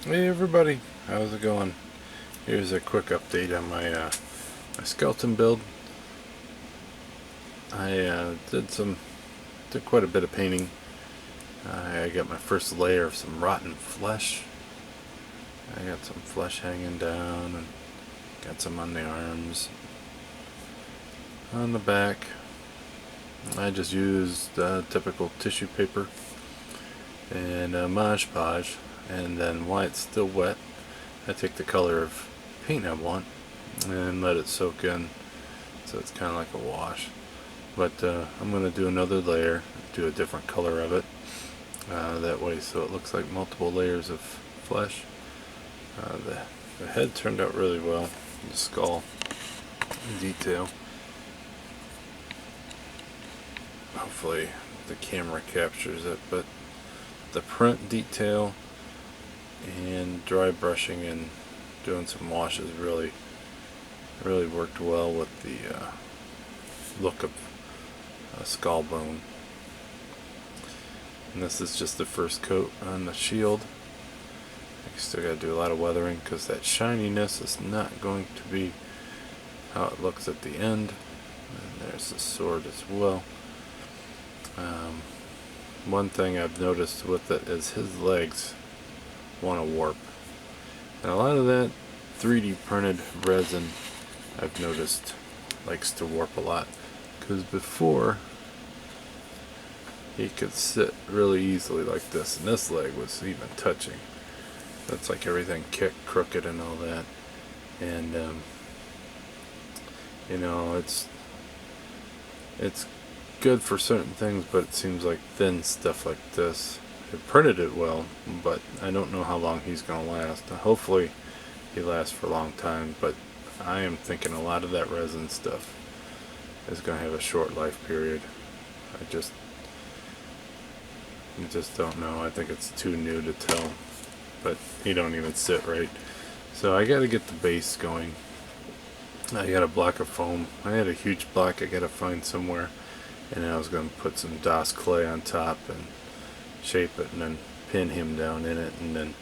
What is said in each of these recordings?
Hey everybody, how's it going? Here's a quick update on my skeleton build. I did quite a bit of painting. I got my first layer of some rotten flesh. I got some flesh hanging down and got some on the arms, on the back. I just used typical tissue paper and Mod Podge, and then while it's still wet, I take the color of paint I want and let it soak in, so it's kind of like a wash. But I'm going to do another layer, do a different color of it, that way so it looks like multiple layers of flesh. The head turned out really well, the skull detail. Hopefully the camera captures it, but the print detail and dry brushing and doing some washes really worked well with the look of skull bone. And this is just the first coat on the shield. I still gotta do a lot of weathering because that shininess is not going to be how it looks at the end. And there's the sword as well. One thing I've noticed with it is his legs want to warp. And a lot of that 3D printed resin, I've noticed, likes to warp a lot. Because before, he could sit really easily like this, and this leg was even touching. That's like everything kicked crooked and all that. And it's good for certain things, but it seems like thin stuff like this, it printed it well, but I don't know how long he's gonna last. Hopefully he lasts for a long time, but I am thinking a lot of that resin stuff is gonna have a short life period. I just don't know. I think it's too new to tell, but he don't even sit right. So I gotta get the base going. I got a block of foam. I had a huge block I gotta find somewhere, and I was gonna put some DOS clay on top and shape it and then pin him down in it and then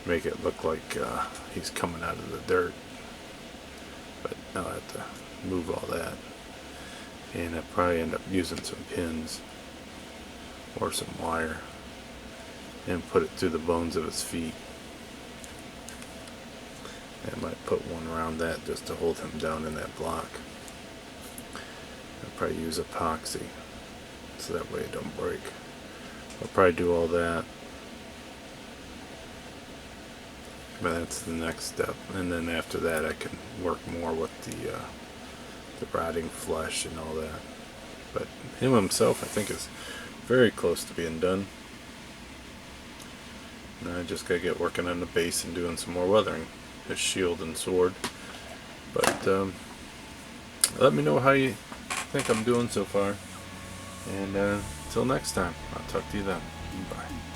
make it look like he's coming out of the dirt. But I'll have to move all that, and I'll probably end up using some pins or some wire and put it through the bones of his feet. I might put one around that just to hold him down in that block. I'll probably use epoxy so that way it don't break. I'll probably do all that, but that's the next step. And then after that I can work more with the rotting flesh and all that. But him himself I think is very close to being done. Now I just gotta get working on the base and doing some more weathering, his shield and sword. But let me know how you think I'm doing so far. And until next time, I'll talk to you then. Bye.